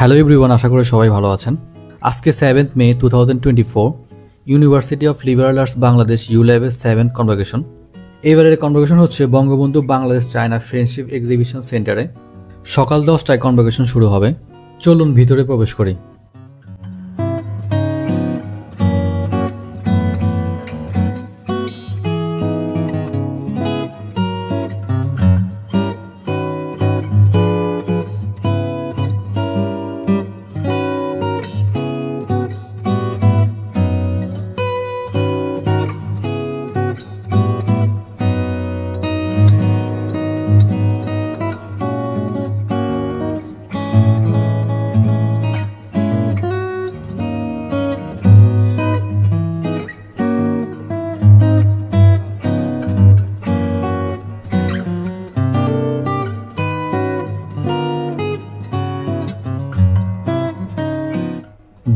Hello everyone, আশা করি সবাই ভালো আছেন। আজকে 7th May 2024 university of liberal arts Bangladesh ইউল্যাবের 7th কনভোকেশন। এবারের কনভোকেশন হচ্ছে Bangabandhu Bangladesh China friendship exhibition সেন্টারে। সকাল 10টায় কনভোকেশন শুরু হবে। চলুন ভিতরে প্রবেশ করি।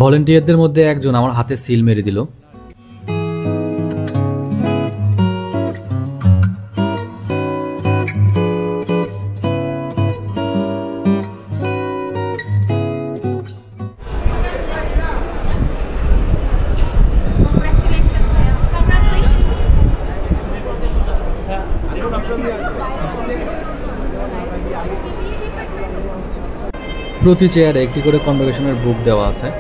ভলেন্টিয়ারদের মধ্যে একজন আমার হাতে সিল মেরে দিল। প্রতি চেয়ারে একটি করে কনভোকেশনের বুক দেওয়া আছে।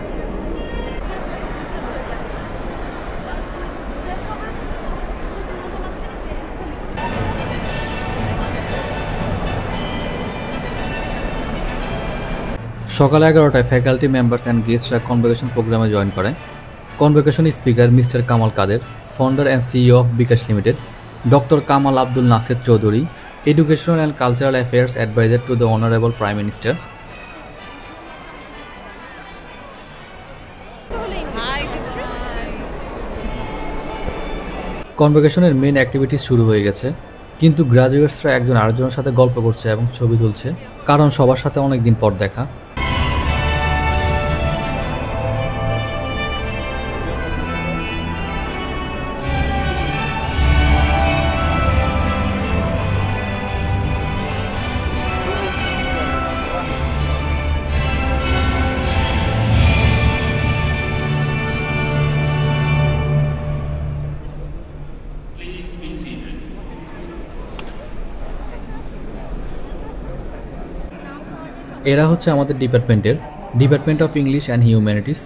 সকাল 11টায় ফ্যাকাল্টি মেম্বার্স অ্যান্ড গেস্টরা কনভোকেশন প্রোগ্রামে জয়েন করে। Convocation speaker mister Kamal Kader, founder and CEO of bKash limited, doctor Kamal Abdul Naser Chowdhury, educational and cultural affairs adviser to the honourable prime minister. কনভোকেশনের মেন অ্যাক্টিভিটিস শুরু হয়ে গেছে, কিন্তু গ্রাজুয়েটসরা একজন আরেকজনের সাথে গল্প করছে এবং ছবি তুলছে, কারণ সবার সাথে অনেক দিন পর দেখা। এরা হচ্ছে আমাদের department of English and humanities.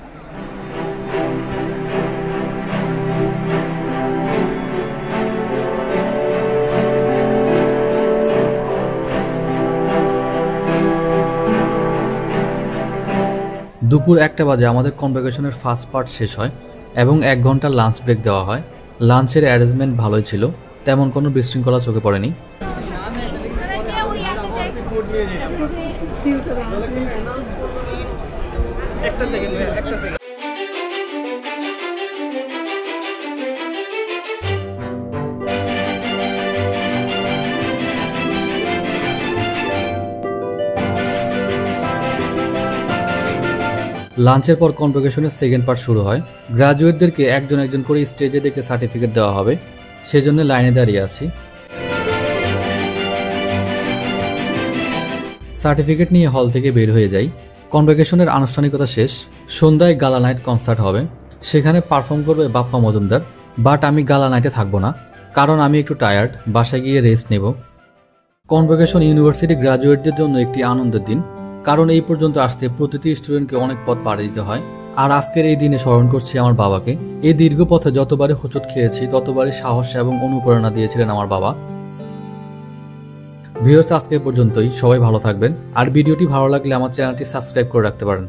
দুপুর 1টা বাজে আমাদের কনভোকেশনের ফার্স্ট পার্ট শেষ হয় এবং 1 ঘন্টার লাঞ্চ ব্রেক দেওয়া হয়। লাঞ্চের অ্যারেঞ্জমেন্ট ভালোই ছিল, তেমন কোনো বিশৃঙ্খলা চোখে পড়েনি। লাঞ্চের পর কনভোকেশনের সেকেন্ড পার্ট শুরু হয়। গ্রাজুয়েটদেরকে একজন একজন করে স্টেজে ডেকে সার্টিফিকেট দেওয়া হবে, সেজন্য লাইনে দাঁড়িয়ে আছি। সার্টিফিকেট নিয়ে হল থেকে বের হয়ে যাই। কনভোকেশনের আনুষ্ঠানিকতা শেষ। সন্ধ্যায় গালা নাইট কনসার্ট হবে, সেখানে পারফর্ম করবে বাপ্পা মজুমদার। বাট আমি গালা নাইটে থাকবো না, কারণ আমি একটু টায়ার্ড, বাসায় গিয়ে রেস্ট নেব। কনভোকেশন ইউনিভার্সিটি গ্রাজুয়েটদের জন্য একটি আনন্দের দিন, কারণ এই পর্যন্ত আসতে প্রতিটি স্টুডেন্টকে অনেক পথ পাড়ি দিতে হয়। আর আজকের এই দিনে স্মরণ করছি আমার বাবাকে। এই দীর্ঘ পথে যতবারই হোঁচট খেয়েছি ততবারই সাহস এবং অনুপ্রেরণা দিয়েছিলেন আমার বাবা। ভিউয়ার্স, আজকে পর্যন্তই। সবাই ভালো থাকবেন, আর ভিডিওটি ভালো লাগলে আমার চ্যানেলটি সাবস্ক্রাইব করে রাখতে পারেন।